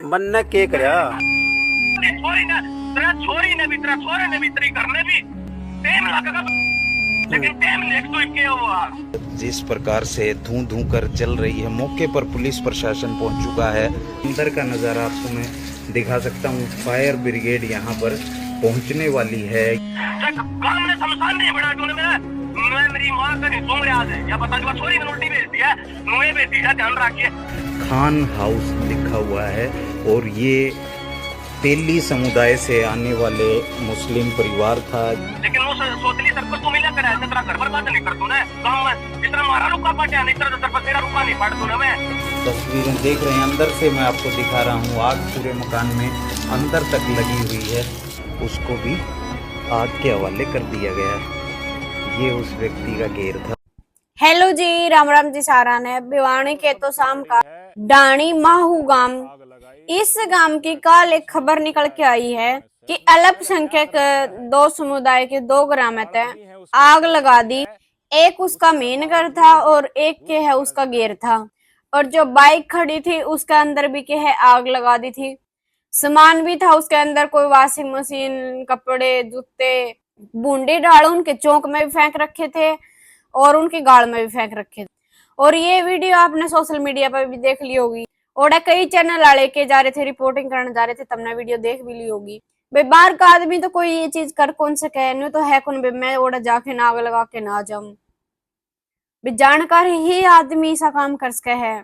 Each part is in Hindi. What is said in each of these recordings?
मन ने के करया छोरी ने भी तेरा छोरे ने भी तेरी करने भी टाइम लगेगा, लेकिन टाइम लेके तो के हुआ। जिस प्रकार से धू धू कर जल रही है, मौके पर पुलिस प्रशासन पहुंच चुका है। अंदर का नजारा आपको मैं दिखा सकता हूं। फायर ब्रिगेड यहां पर पहुंचने वाली है। काम ने शमशान नहीं बना तूने मैं मेरी मां का नहीं सुन रहा है या पता चला छोरी ने उल्टी भेजती है, मुंह भेजती है, ध्यान रखिए। खान हाउस लिखा हुआ है और ये तेली समुदाय से आने वाले मुस्लिम परिवार था। लेकिन वो सोचली सर को तुम ही ना करा है, तेरा घर बर्बाद नहीं कर तू ना काम में इतना मारा रुका पाटिया नहीं तेरा सर पर तेरा रुका नहीं पड़ तू ना। मैं तस्वीरें देख रहे हैं, अंदर से मैं आपको दिखा रहा हूँ। आग पूरे मकान में अंदर तक लगी हुई है, उसको भी आग के हवाले कर दिया गया है। ये उस व्यक्ति का घेर था। हेलो जी, राम राम जी सारा ने भिवानी के तो शाम का डाणी माहू गांव, इस गांव की कल एक खबर निकल के आई है कि अल्पसंख्यक दो समुदाय के दो ग्राम थे, आग लगा दी। एक उसका मेन घर था और एक के है उसका गेर था, और जो बाइक खड़ी थी उसके अंदर भी के है आग लगा दी थी। सामान भी था उसके अंदर, कोई वॉशिंग मशीन, कपड़े, जूते, बूंदी डाल उनके चौक में भी फेंक रखे थे और उनके गाड़ में भी फेंक रखे थे। और ये वीडियो आपने सोशल मीडिया पर भी देख ली होगी, और कई चैनल वाले के जा रहे थे, रिपोर्टिंग करने जा रहे थे, तबने वीडियो देख भी ली होगी। भाई बाहर का आदमी तो कोई ये चीज कर कौन सके, नहीं तो है कौन मैं ओड़ा जाके नाग लगा के ना जाऊं। जानकार ही आदमी ऐसा काम कर सके है,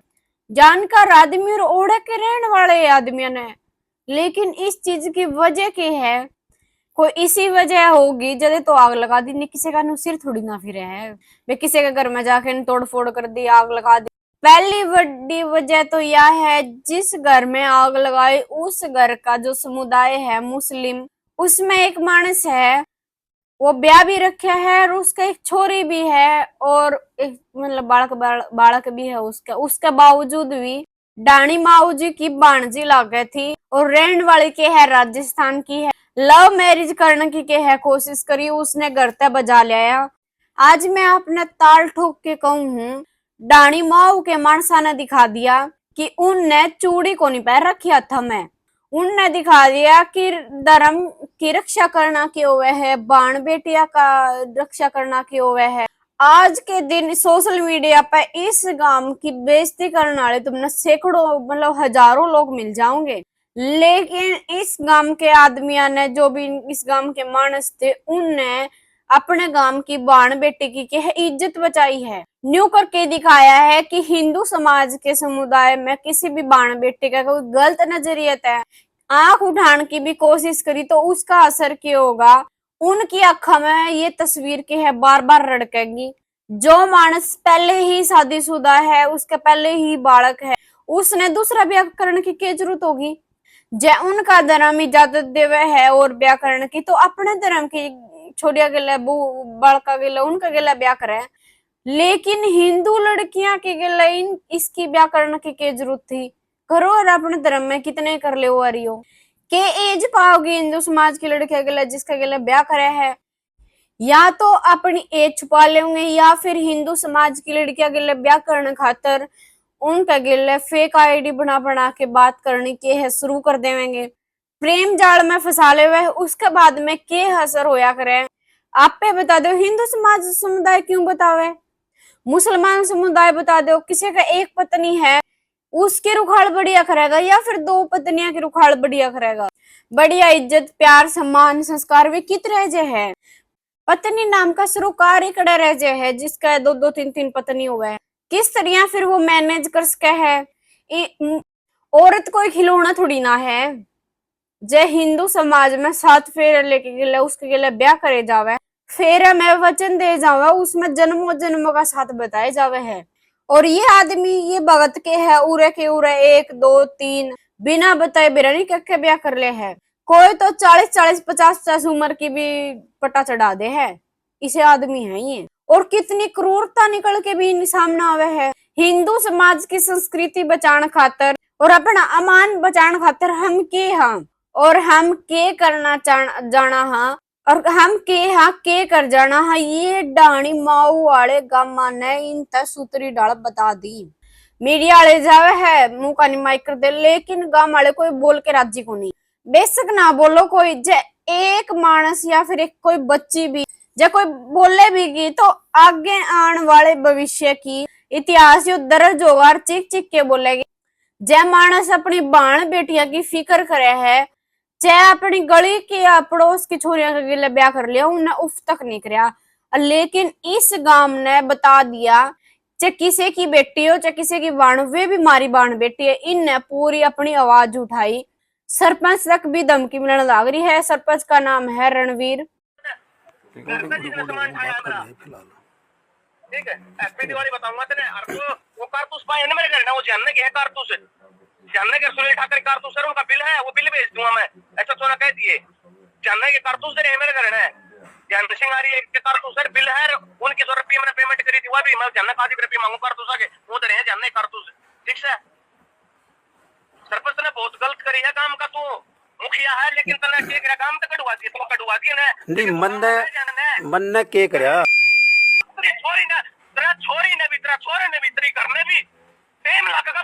जानकार आदमी और ओड़े के रहने वाले आदमियों ने। लेकिन इस चीज की वजह की है, कोई इसी वजह होगी जदे तो आग लगा दी। नहीं किसी का सिर थोड़ी ना फिर है, वे किसी के घर में जाके तोड़ फोड़ कर दी, आग लगा दी। पहली बड़ी वजह तो यह है, जिस घर में आग लगाई उस घर का जो समुदाय है मुस्लिम, उसमें एक मानस है, वो ब्याह भी रखा है और उसका एक छोरी भी है और एक मतलब बालक भी है उसका। उसके बावजूद भी डाणी माऊ जी की बाणजी लागे थी और रहने वाली के है राजस्थान की है। लव मैरिज करने की के है कोशिश करी, उसने घर तक बजा लिया। आज मैं अपने ताल ठोक के कहूं हूं, डाणी माऊ के मानसा ने दिखा दिया कि उनने चूड़ी को नहीं पहन रखी हथ में। उनने दिखा दिया कि धर्म की रक्षा करना क्यों हुए है, बाण बेटिया का रक्षा करना क्यों हुए है। आज के दिन सोशल मीडिया पर इस गांव की बेइज्जती करने वाले तुमने सैकड़ों मतलब हजारों लोग मिल जाओगे, लेकिन इस गांव के आदमियों ने, जो भी इस गांव के मानस थे, उनने अपने गांव की बाण बेटी की इज्जत बचाई है। न्यू करके दिखाया है कि हिंदू समाज के समुदाय में किसी भी बाण बेटी का कोई गलत नजरियत है, आंख उठाने की भी कोशिश करी तो उसका असर क्या होगा, उनकी आंखों में ये तस्वीर की है बार बार रड़केगी। जो मानस पहले ही शादीशुदा है, उसके पहले ही बालक है, उसने दूसरा ब्याह करने की क्या जरूरत होगी। जय उनका धर्म इजाजत देवे है और ब्याह करने की, तो अपने धर्म की छोड़िया गला बालका गला उनका गला ब्याह करे। लेकिन हिंदू लड़कियां के गला इसकी ब्याह करने की क्या जरूरत थी। करो और अपने धर्म में कितने कर ले रही हो के एज पाओगे हिंदू समाज की लड़कियां गला जिसका गला ब्याह करे है, या तो अपनी एज छुपा लेंगे या फिर हिंदू समाज की लड़कियां गला ब्याह करने खातर उनका गिले फेक आईडी बना के बात करने के है शुरू कर देवेंगे, प्रेम जाल में फंसा ले हुए। उसके बाद में के असर होया करे आप पे बता दो। हिंदू समाज समुदाय क्यों बतावे, मुसलमान समुदाय बता दो। किसी का एक पत्नी है उसके रुखाड़ बढ़िया करेगा या फिर दो पत्नियां के रुखाड़ बढ़िया करेगा। बढ़िया इज्जत प्यार सम्मान संस्कार वे कित रह जे है, पत्नी नाम का सरोकार ही कड़ा रह जे है जिसका दो दो तीन तीन पत्नी हुआ है। किस तरह फिर वो मैनेज कर सके है। औरत कोई खिलौना थोड़ी ना है। जय हिंदू समाज में 7 फेरे लेके गले उसके गले ब्याह करे जावे, फेरे में वचन दे जावे, उसमें जन्मों जन्मों का साथ बताए जावे है। और ये आदमी ये भगत के है उरे के उरे 1 2 3 बिना बताए बिरानी के ब्याह कर ले है। कोई तो 40 50 उम्र की भी पटा चढ़ा दे है, इसे आदमी है ये। और कितनी क्रूरता निकल के भी सामने आवे है। हिंदू समाज की संस्कृति बचाने खातर और अपना अमान बचाने खातर हम के हम और हम के करना जाना हा और हम के कर जाना हा, ये डाणी माऊ वाले गामा ने इन सूत्री डाल बता दी। मीडिया वाले जावे है मुंह का नहीं माइक कर दे, लेकिन गांव वाले कोई बोल के राजी को नहीं। बेशक ना बोलो कोई, जे एक मानस या फिर एक कोई बच्ची भी जे कोई बोले भी की तो आगे आने वाले भविष्य की इतिहास यो दर्ज होगा और चिक चिक के बोलेगी। जे मानस अपनी बाण बेटिया की फिक्र करे है, चाहे अपनी गली की या पड़ोस की छोरिया के गिले ब्याह कर लिया, उन्हें उफ तक नहीं कराया। लेकिन इस गांव ने बता दिया चाहे किसी की बेटी हो चाहे किसी की बाण, वे भी मारी बाण बेटी है। इनने पूरी अपनी आवाज उठाई, सरपंच तक भी धमकी मिलने लग रही है। सरपंच का नाम है रणवीर। ठीक है, एसपी दिवाली बताऊंगा तेने। वो कारतूस पाए मेरे घर ना, वो जानने के है कारतूस, जानने के सुनील ठाकर कारतूस है, उनका बिल है, वो बिल भेज दूंगा मैं, ऐसा थोड़ा कह दिए। जानने के कारतूस दे रहे मेरे घर है, ज्ञान सिंह आ रही है के कारतूस है, बिल है, उनकी 100 रुपये मैंने पेमेंट करी थी, वो भी मैं जानने 5 रुपये मांगू कारतूस आगे, वो दे रहे हैं जानने कारतूस। ठीक है, सरपंच ने बहुत गलत करी है काम का, तू मुखिया है लेकिन तने के करा काम तो कटवा दिए, तो कटवा दिए ना। नहीं मन ने के करया छोरी ने भी तेरा छोरे ने भी तेरी करने भी टाइम लगेगा,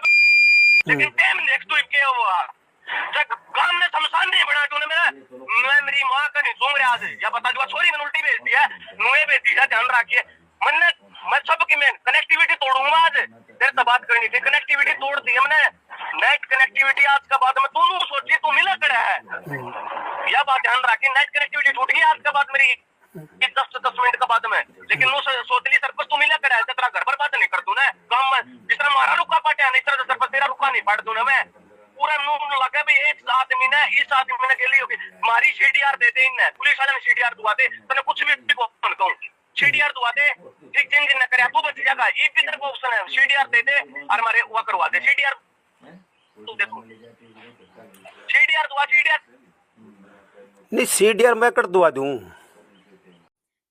लेकिन टाइम नेक्स्ट टू के हुआ जब गांव ने शमशान नहीं बना तूने। मैं मेरी मां का नहीं सूंघ रहा है, या बता दूंगा छोरी मैंने उल्टी भेज दिया, नुए भेज दिया, ध्यान रखिए। मैं सबकी मैं कनेक्टिविटी तोड़ूंगा आज, तेरे से बात करनी थी, कनेक्टिविटी तोड़ दी हमने, नेट कनेक्टिविटी आज का बाद में तू सोची तू मिला खड़ा है, यह बात ध्यान रखी। नेट कनेक्टिविटी टूट गई आज के बाद मेरी 10 मिनट का बाद में, लेकिन वो सोचली सरपंच तू मिला खड़ा है, तेरा घर बर्बाद नहीं कर दूं ना गांव में, जिस तरह हमारा रुका पाटे नहीं तरह सरपंच तेरा रुका नहीं पाट दूं ना मैं। पूरा नून लगा भी एक आदमी ने इस आदमी ने गेली होगी मारी, सीडीआर दे दे इन्हें, पुलिस वाले ने सीडीआर दुआ दे, तने कुछ भी बोल कहूं सीडीआर दुआ दे, ठीक जिन जिन ने करे तू बच जाएगा, ये भी तेरे को ऑप्शन है, सीडीआर दे दे और हमारे हुआ करवा दे सीडीआर। तू देखो सीडीआर दुआ, सीडीआर नहीं सीडीआर मैं कर दुआ दूं।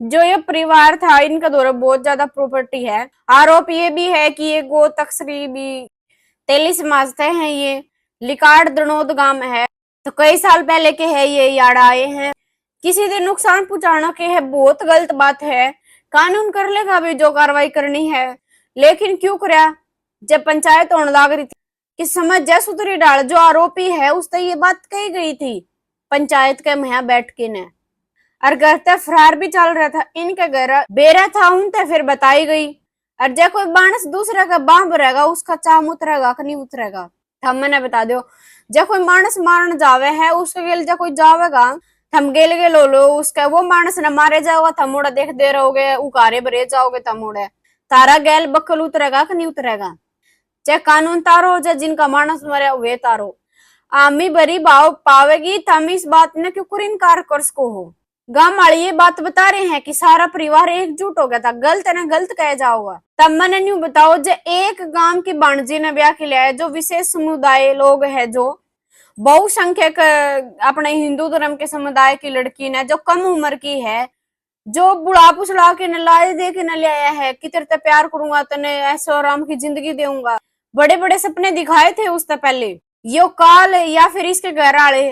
जो ये परिवार था इनका द्वारा बहुत ज्यादा प्रॉपर्टी है। आरोप ये भी है कि ये गो तस्करी भी तेली समाजते हैं। ये लिकाड़ दनोद गांव है, तो कई साल पहले के है, ये यार्ड आए हैं, किसी दिन नुकसान पहुंचाना के है, बहुत गलत बात है। कानून कर लेगा भी जो कार्रवाई करनी है, लेकिन क्यों कराया जब पंचायत होने लग रही थी कि समझ जा सुधरी डाल। जो आरोपी है उससे ये बात कही गई थी पंचायत के यहाँ बैठ के ने, और घर तक फरार भी चल रहा था, इनके घर बेरा था उनते फिर बताई गई। और जब कोई मानस दूसरे का बांध रहेगा उसका चाम उतरेगा कि नहीं उतरेगा, थम मैंने बता दो। जब कोई मानस मारन जावे है उसके गेल जब कोई जावेगा थम गेल गे लो उसका वो मानस न मारे जाओगा, थम उड़ा देख दे रहोगे, उकारे भरे जाओगे, थम उड़े तारा गैल बक्कल उतरेगा कि नहीं उतरेगा। चाहे कानून तारो चाहे जिनका मानस मरे वे तारो, आमी भरी भाव पावेगी। थम इस बात ने क्यों इनकार कर सको हो। गांव वाले ये बात बता रहे हैं कि सारा परिवार एकजुट हो गया था, गलत है ना गलत कह जाओगा। तब मैंने न्यू बताओ जो एक गांव की बाणजी ने ब्याह के लिया है, जो विशेष समुदाय लोग है, जो बहुसंख्यक अपने हिंदू धर्म के समुदाय की लड़की ने, जो कम उम्र की है, जो बुढ़ा पुछड़ा के न लाए दे के न ले आया है कि तेरे से प्यार करूंगा, तने ऐसे आराम की जिंदगी दूंगा, बड़े बड़े सपने दिखाए थे उससे पहले। यो काल या फिर इसके घर वाले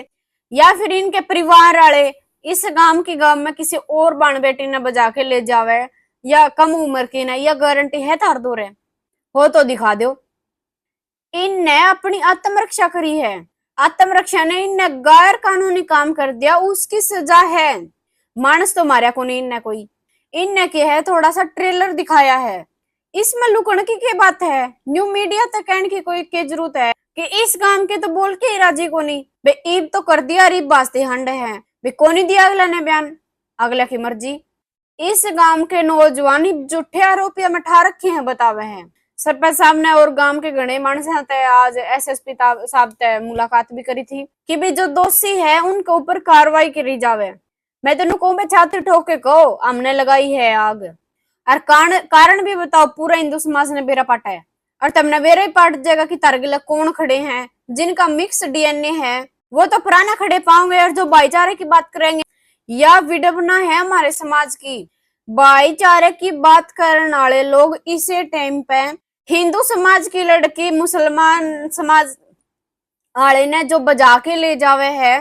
या फिर इनके परिवार वाले इस गांव की गांव में किसी और बाण बेटी ने बजा के ले जावे या कम उम्र की ना, यह गारंटी है थार दो हो तो दिखा दो। इनने अपनी आत्मरक्षा करी है, आत्मरक्षा ने इनने गैर कानूनी काम कर दिया, उसकी सजा है। मानस तो मारा को नहीं इनने कोई, इनने क्या है थोड़ा सा ट्रेलर दिखाया है, इसमें लुकण की क्या बात है। न्यू मीडिया तक कहने की कोई क्या जरूरत है कि इस गांव के तो बोल के ही राजी को नहीं बे, ईब तो कर दिया, रीब वास्ते हंड है बे, को नहीं दिया अगला ने बयान, अगला की मर्जी। इस गांव के नौजवान झूठे आरोपियों में ठा रखे हैं बतावे हैं। सरपंच साहब ने और गांव के गणे मानस आज एसएसपी साहब से मुलाकात भी करी थी कि भी जो दोषी है उनके ऊपर कार्रवाई करी जावे। मैं तेन कहूँ छाती ठोक के कहो हमने लगाई है आग, और कारण भी बताओ। पूरा हिंदू समाज ने बेरा पाटा है और तुमने बेरा ही पाट जाएगा कि तारगिला कौन खड़े हैं जिनका मिक्स डीएनए है, वो तो पुराना खड़े पाओगे। और जो भाईचारे की बात करेंगे, या विडंबना है हमारे समाज की, भाईचारे की बात करने वाले लोग इसे टाइम पे हिंदू समाज की लड़की मुसलमान समाज वाले ने जो बजा के ले जावे है।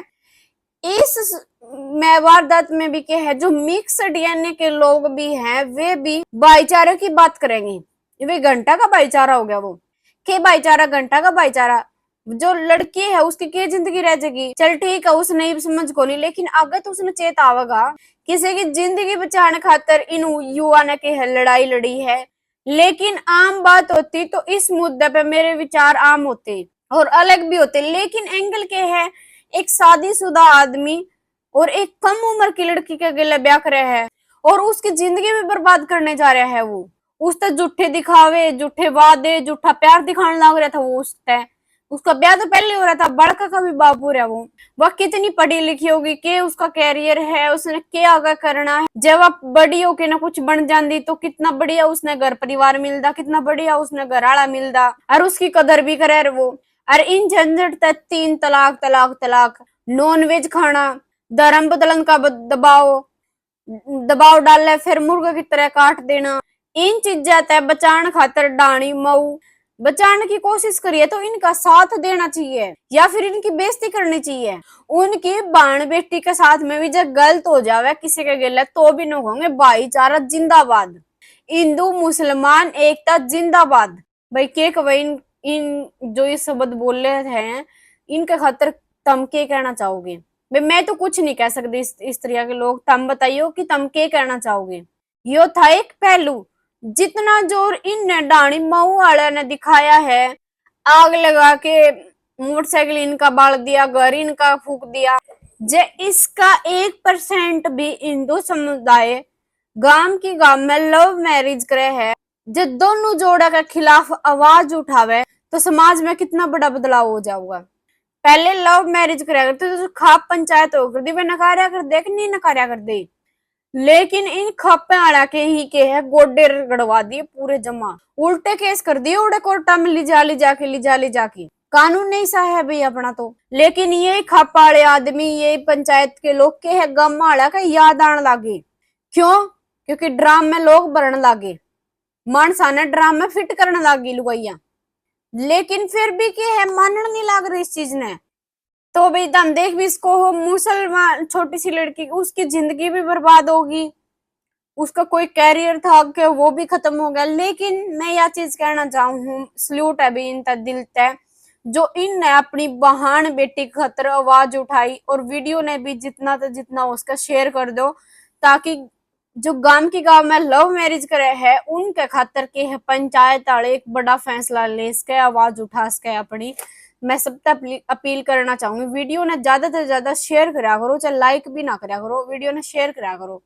इस वारदात में भी क्या है, जो मिक्स डीएनए के लोग भी हैं वे भी भाईचारे की बात करेंगे। वे घंटा का भाईचारा हो गया वो। के भाईचारा, घंटा का भाईचारा, जो लड़की है उसकी क्या जिंदगी रह जाएगी। चल ठीक है, उसने ही समझ को नहीं, लेकिन अगर तो उसने चेत आवेगा किसी की जिंदगी बचाने खातर इन युवा ने के लड़ाई लड़ी है। लेकिन आम बात होती तो इस मुद्दे पे मेरे विचार आम होते और अलग भी होते, लेकिन एंगल के है एक शादीशुदा आदमी और एक कम उम्र की लड़की के गले ब्याह करे है और उसकी जिंदगी भी बर्बाद करने जा रहा है। वो उस तक झूठे दिखावे, झूठे वादे, झूठा प्यार दिखाने लग रहा था। वो उसका ब्याह तो पहले हो रहा था, बड़का का भी बाबू है। वो कितनी पढ़ी लिखी होगी, के उसका कैरियर है, उसने क्या आगे करना है। जब आप बड़ी होके ना कुछ बन जाती तो कितना बढ़िया उसने घर परिवार मिलता, कितना बढ़िया उसने घर आला मिलता और उसकी कदर भी करे वो। और इन झंझट तक 3 तलाक तलाक तलाक, नॉन वेज खाना, धर्म बदलन का दबाव डाले, फिर मुर्गा की तरह काट देना, इन चीजें तय बचाने खातर डाणी मऊ बचाने की कोशिश करिए तो इनका साथ देना चाहिए या फिर इनकी बेइज्जती करनी चाहिए। उनकी बाण बेटी के साथ में भी जब गलत हो जावे किसी के गिले तो भी न होंगे। भाईचारा जिंदाबाद, हिंदू मुसलमान एकता जिंदाबाद। भाई के इन जो ये शब्द बोल रहे हैं इनके खातर तुम के कहना चाहोगे? भाई मैं तो कुछ नहीं कह सकती इस तरह के लोग, तुम बताइयो कि तुम के कहना चाहोगे। यो था एक पहलू। जितना जोर इन डाणी मऊ वाले ने दिखाया है, आग लगा के मोटरसाइकिल इनका बाल दिया, घर इनका फूक दिया, जे इसका 1% भी हिंदू समुदाय गांव की गांव में लव मैरिज करे है, जो दोनों जोड़ा के खिलाफ आवाज उठावे तो समाज में कितना बड़ा बदलाव हो जाऊगा। पहले लव मैरिज कराया करते तो खाप पंचायत हो कर दी, वे नकारा कर दे कि नहीं नकारा कर दे, लेकिन इन खप्पे आड़ा के ही के है गोडे गड़वा दिए पूरे जमा, उल्टे केस कर दिए उड़े कोर्टा में ले जाके कानून नहीं सा है भाई अपना तो। लेकिन ये खप्पा वाले आदमी, ये पंचायत के लोग के है गम आड़ा का याद आने लागे। क्यों? क्योंकि ड्राम में लोग भरने लागे, मानसा ने ड्राम में फिट करने लागी लुगाइया, लेकिन फिर भी के है मानने नहीं लाग रही इस चीज ने। तो भाई तुम देख भी इसको हो, मुसलमान छोटी सी लड़की, उसकी जिंदगी भी बर्बाद होगी, उसका कोई कैरियर था कि वो भी खत्म हो गया। लेकिन मैं यह चीज कहना चाहूँ, सल्यूट है भी इन तक दिल तक जो इन ने अपनी बहन बेटी की खातर आवाज उठाई और वीडियो ने भी जितना उसका शेयर कर दो, ताकि जो गांव की गांव में लव मैरिज करे है उनके खातर के पंचायत वाले एक बड़ा फैसला ले सके, आवाज उठा सके अपनी। मैं सबसे अपील करना चाहूंगी, वीडियो ने ज्यादा से ज्यादा शेयर करा करो, चाहे लाइक भी ना करा करो, वीडियो ने शेयर करा करो।